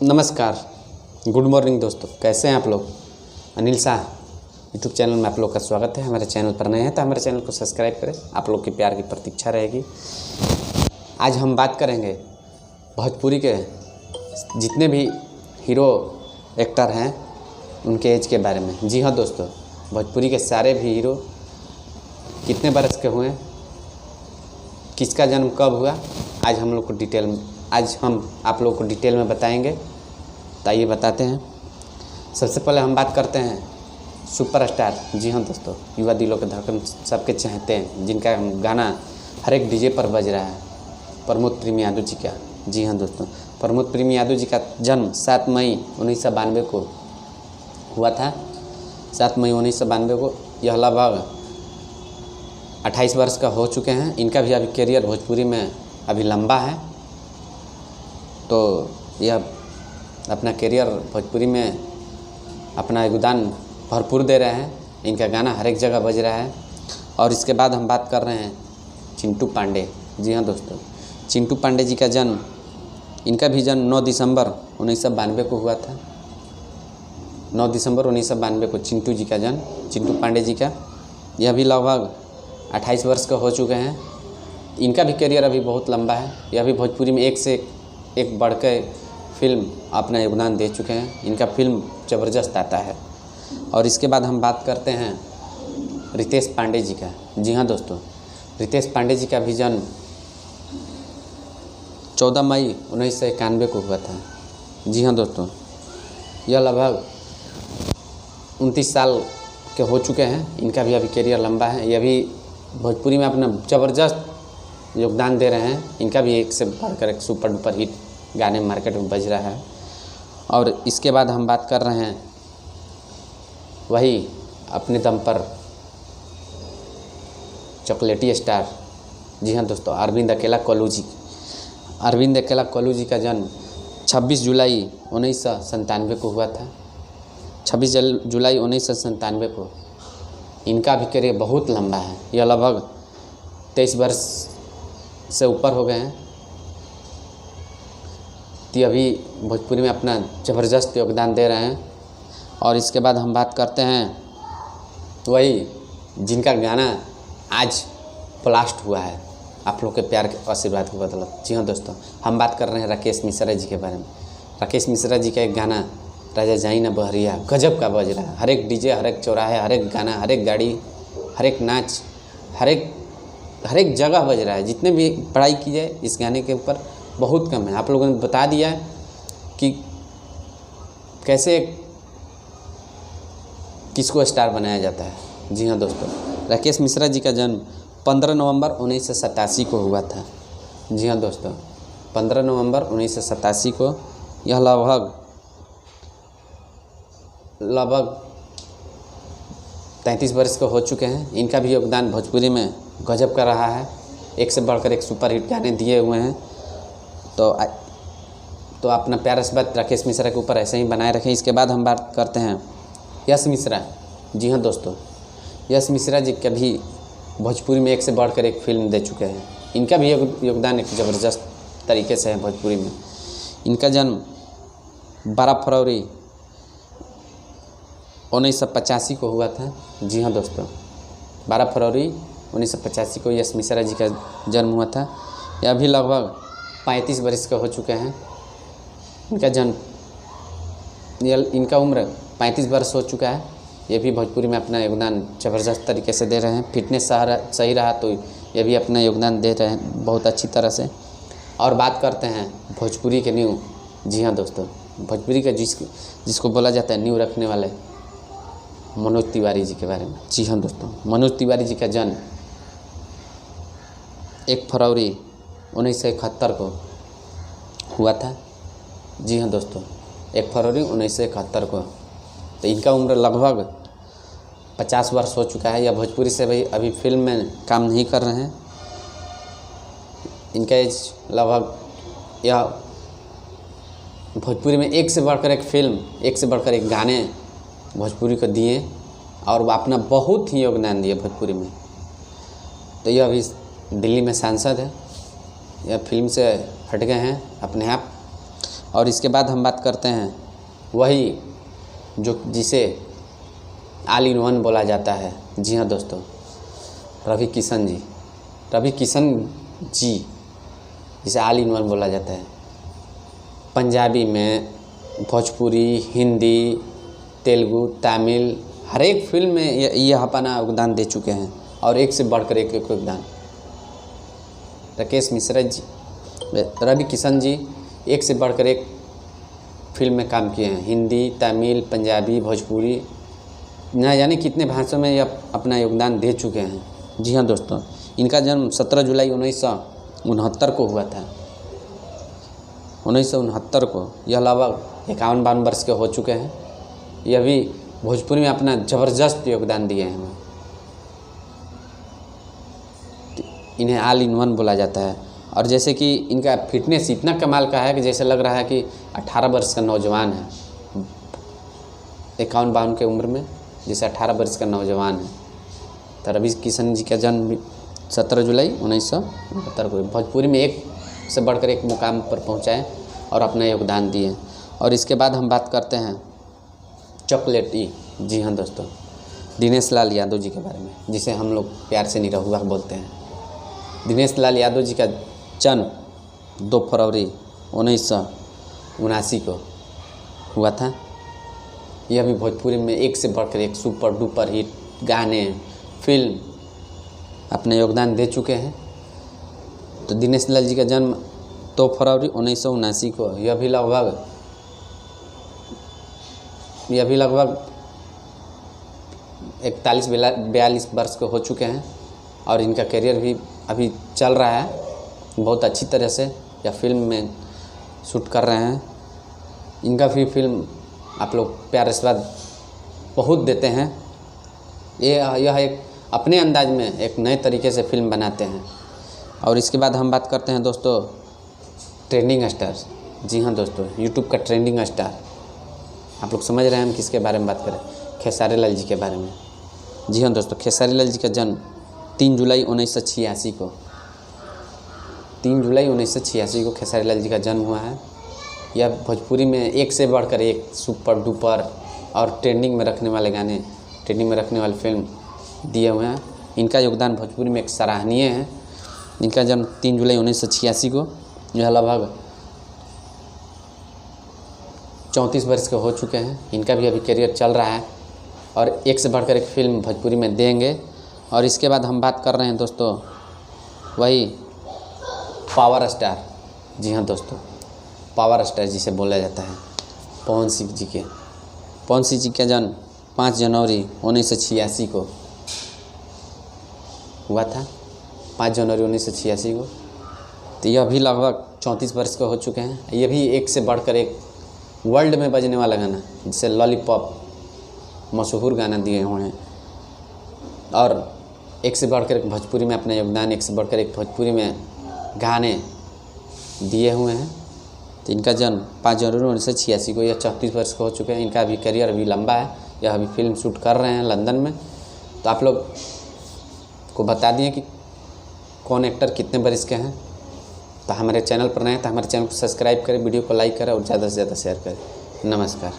नमस्कार, good morning दोस्तों, कैसे हैं आप लोग। अनिल शाह यूट्यूब चैनल में आप लोग का स्वागत है। हमारे चैनल पर नए हैं तो हमारे चैनल को सब्सक्राइब करें, आप लोग के प्यार की प्रतीक्षा रहेगी। आज हम बात करेंगे भोजपुरी के जितने भी हीरो एक्टर हैं उनके एज के बारे में। जी हाँ दोस्तों, भोजपुरी के सारे भी हीरो कितने बरस के हुए, किसका जन्म कब हुआ, आज हम आप लोग को डिटेल में बताएंगे। तो आइए बताते हैं। सबसे पहले हम बात करते हैं सुपरस्टार। जी हाँ दोस्तों, युवा दिलों के धड़कन सबके चाहते हैं, जिनका गाना हर एक डीजे पर बज रहा है, प्रमोद प्रेम यादव जी का। जी हाँ दोस्तों, प्रमोद प्रेम यादव जी का जन्म 7 मई 1992 को हुआ था। 7 मई 1992 को। यह लगभग 28 वर्ष का हो चुके हैं। इनका भी अभी करियर भोजपुरी में अभी लंबा है, तो यह अपना करियर भोजपुरी में अपना योगदान भरपूर दे रहे हैं। इनका गाना हर एक जगह बज रहा है। और इसके बाद हम बात कर रहे हैं चिंटू पांडे। जी हाँ दोस्तों, चिंटू पांडे जी का जन्म, इनका भी जन्म 9 दिसंबर 1992 को हुआ था। 9 दिसंबर 1992 को चिंटू जी का जन्म, चिंटू पांडे जी का। यह भी लगभग 28 वर्ष का हो चुके हैं। इनका भी करियर अभी बहुत लंबा है। यह भी भोजपुरी में एक से एक बढ़ के फिल्म अपना योगदान दे चुके हैं। इनका फिल्म ज़बरदस्त आता है। और इसके बाद हम बात करते हैं रितेश पांडे जी का। जी हाँ दोस्तों, रितेश पांडे जी का भी जन्म 14 मई 1991 को हुआ था। जी हाँ दोस्तों, यह लगभग 29 साल के हो चुके हैं। इनका भी अभी करियर लंबा है। यह भी भोजपुरी में अपना ज़बरदस्त योगदान दे रहे हैं। इनका भी एक से बढ़कर एक सुपर डुपर हिट गाने मार्केट में बज रहा है। और इसके बाद हम बात कर रहे हैं वही अपने दम पर चॉकलेटी स्टार। जी हाँ दोस्तों, अरविंद अकेला कल्लू जी। अरविंद अकेला कल्लू जी का जन्म 26 जुलाई 1997 को हुआ था। 26 जुलाई 1997 को। इनका भी करियर बहुत लंबा है। यह लगभग 23 वर्ष से ऊपर हो गए हैं। तो अभी भोजपुरी में अपना ज़बरदस्त योगदान दे रहे हैं। और इसके बाद हम बात करते हैं वही जिनका गाना आज ब्लास्ट हुआ है आप लोग के प्यार के आशीर्वाद की बदौलत। जी हाँ दोस्तों, हम बात कर रहे हैं राकेश मिश्रा जी के बारे में। राकेश मिश्रा जी का एक गाना राजा जाई ना बहरिया गजब का बज रहा है। हर एक डीजे, हर एक चौराहे, हर एक गाना, हर एक गाड़ी, हर एक नाच, हर एक जगह बज रहा है। जितने भी पढ़ाई की जाए इस गाने के ऊपर बहुत कम है। आप लोगों ने बता दिया कि कैसे किसको स्टार बनाया जाता है। जी हाँ दोस्तों, राकेश मिश्रा जी का जन्म 15 नवंबर 1987 को हुआ था। जी हाँ दोस्तों, 15 नवंबर 1987 को। यह लगभग 33 वर्ष के हो चुके हैं। इनका भी योगदान भोजपुरी में गजब का रहा है। एक से बढ़कर एक सुपर हिट गाने दिए हुए हैं। तो अपना प्यार आशीर्वाद राकेश मिश्रा के ऊपर ऐसे ही बनाए रखें। इसके बाद हम बात करते हैं यश मिश्रा। जी हाँ दोस्तों, यश मिश्रा जी का भी भोजपुरी में एक से बढ़कर एक फिल्म दे चुके हैं। इनका भी योगदान एक ज़बरदस्त तरीके से है भोजपुरी में। इनका जन्म 12 फरवरी 1985 को हुआ था। जी हाँ दोस्तों, 12 फरवरी 1985 को यश मिश्रा जी का जन्म हुआ था। यह भी लगभग 35 वर्ष के हो चुके हैं। इनका उम्र 35 वर्ष हो चुका है। ये भी भोजपुरी में अपना योगदान ज़बरदस्त तरीके से दे रहे हैं। फिटनेस सही रहा तो ये भी अपना योगदान दे रहे हैं बहुत अच्छी तरह से। और बात करते हैं भोजपुरी के नींव। जी हाँ दोस्तों, भोजपुरी का जिसको बोला जाता है नींव रखने वाले मनोज तिवारी जी के बारे में। जी हाँ दोस्तों, मनोज तिवारी जी का जन्म 1 फरवरी 1971 को हुआ था। जी हाँ दोस्तों, 1 फरवरी 1971 को। तो इनका उम्र लगभग 50 वर्ष हो चुका है। या भोजपुरी से भाई अभी फिल्म में काम नहीं कर रहे हैं। इनका एज लगभग, यह भोजपुरी में एक से बढ़कर एक फिल्म, एक से बढ़कर एक गाने भोजपुरी को दिए और वो अपना बहुत ही योगदान दिए भोजपुरी में। तो यह अभी दिल्ली में सांसद है। यह फिल्म से हट गए हैं अपने आप। और इसके बाद हम बात करते हैं वही जो जिसे ऑल इन वन बोला जाता है। जी हाँ दोस्तों, रवि किशन जी जिसे ऑल इन वन बोला जाता है। पंजाबी में, भोजपुरी, हिंदी, तेलुगु, तमिल, हर एक फिल्म में यह अपना योगदान दे चुके हैं और एक से बढ़कर एक योगदान। राकेश मिश्रा जी, रवि किशन जी एक से बढ़कर एक फिल्म में काम किए हैं। हिंदी, तमिल, पंजाबी, भोजपुरी, न जाने कितने भाषाओं में यह अपना योगदान दे चुके हैं। जी हाँ दोस्तों, इनका जन्म 17 जुलाई 1969 को हुआ था। 1969 को। यह लगभग 51-52 वर्ष के हो चुके हैं। यह भी भोजपुरी में अपना ज़बरदस्त योगदान दिए हैं हमें। इन्हें ऑल इन वन बोला जाता है। और जैसे कि इनका फिटनेस इतना कमाल का है कि जैसे लग रहा है कि 18 वर्ष का नौजवान है। 51-52 के उम्र में जैसे 18 वर्ष का नौजवान है। तो रवि किशन जी का जन्म 17 जुलाई 1969 को। भोजपुरी में एक से बढ़कर एक मुकाम पर पहुंचाए और अपना योगदान दिए। और इसके बाद हम बात करते हैं चॉकलेटी। जी हाँ दोस्तों, दिनेश लाल यादव जी के बारे में, जिसे हम लोग प्यार से निरहुआ बोलते हैं। दिनेश लाल यादव जी का जन्म 2 फरवरी 1979 को हुआ था। यह भी भोजपुरी में एक से बढ़कर एक सुपर डुपर हिट गाने, फिल्म अपने योगदान दे चुके हैं। तो दिनेश लाल जी का जन्म 2 फरवरी 1979 को। यह भी लगभग 41-42 वर्ष के हो चुके हैं और इनका करियर भी अभी चल रहा है बहुत अच्छी तरह से। यह फिल्म में शूट कर रहे हैं। इनका भी फिल्म आप लोग प्यार आशीर्वाद बहुत देते हैं। यह एक अपने अंदाज में एक नए तरीके से फिल्म बनाते हैं। और इसके बाद हम बात करते हैं दोस्तों ट्रेंडिंग स्टार। जी हाँ दोस्तों, यूट्यूब का ट्रेंडिंग स्टार। आप लोग समझ रहे हैं हम किसके बारे में बात करें? खेसारी लाल जी के बारे में। जी हाँ दोस्तों, खेसारी लाल जी का जन्म 3 जुलाई 1986 को। 3 जुलाई 1986 को खेसारी लाल जी का जन्म हुआ है। यह भोजपुरी में एक से बढ़कर एक सुपर डुपर और ट्रेंडिंग में रखने वाले गाने, ट्रेंडिंग में रखने वाली फिल्म दिए हुए हैं। इनका योगदान भोजपुरी में एक सराहनीय है। इनका जन्म 3 जुलाई 1986 को। यह लगभग 34 वर्ष के हो चुके हैं। इनका भी अभी करियर चल रहा है और एक से बढ़कर एक फिल्म भोजपुरी में देंगे। और इसके बाद हम बात कर रहे हैं दोस्तों वही पावर स्टार। जी हाँ दोस्तों, पावर स्टार जिसे बोला जाता है, पवन सिंह जी के। पवन सिंह जी का जन्म 5 जनवरी 1986 को हुआ था। 5 जनवरी 1986 को। तो यह भी लगभग 34 वर्ष के हो चुके हैं। ये भी एक से बढ़कर एक वर्ल्ड में बजने वाला गाना, जिसे लॉलीपॉप मशहूर गाना दिए हुए हैं। और एक से बढ़कर एक भोजपुरी में अपना योगदान, एक से बढ़कर एक भोजपुरी में गाने दिए हुए हैं। तो इनका जन्म 5 जनवरी 1986 को। यह 34 वर्ष के हो चुके हैं। इनका अभी करियर अभी लंबा है। यह अभी फिल्म शूट कर रहे हैं लंदन में। तो आप लोग को बता दिए कि कौन एक्टर कितने वर्ष के हैं। तो हमारे चैनल पर नए हैं तो हमारे चैनल को सब्सक्राइब करें, वीडियो को लाइक करें और ज़्यादा से ज़्यादा शेयर करें। नमस्कार।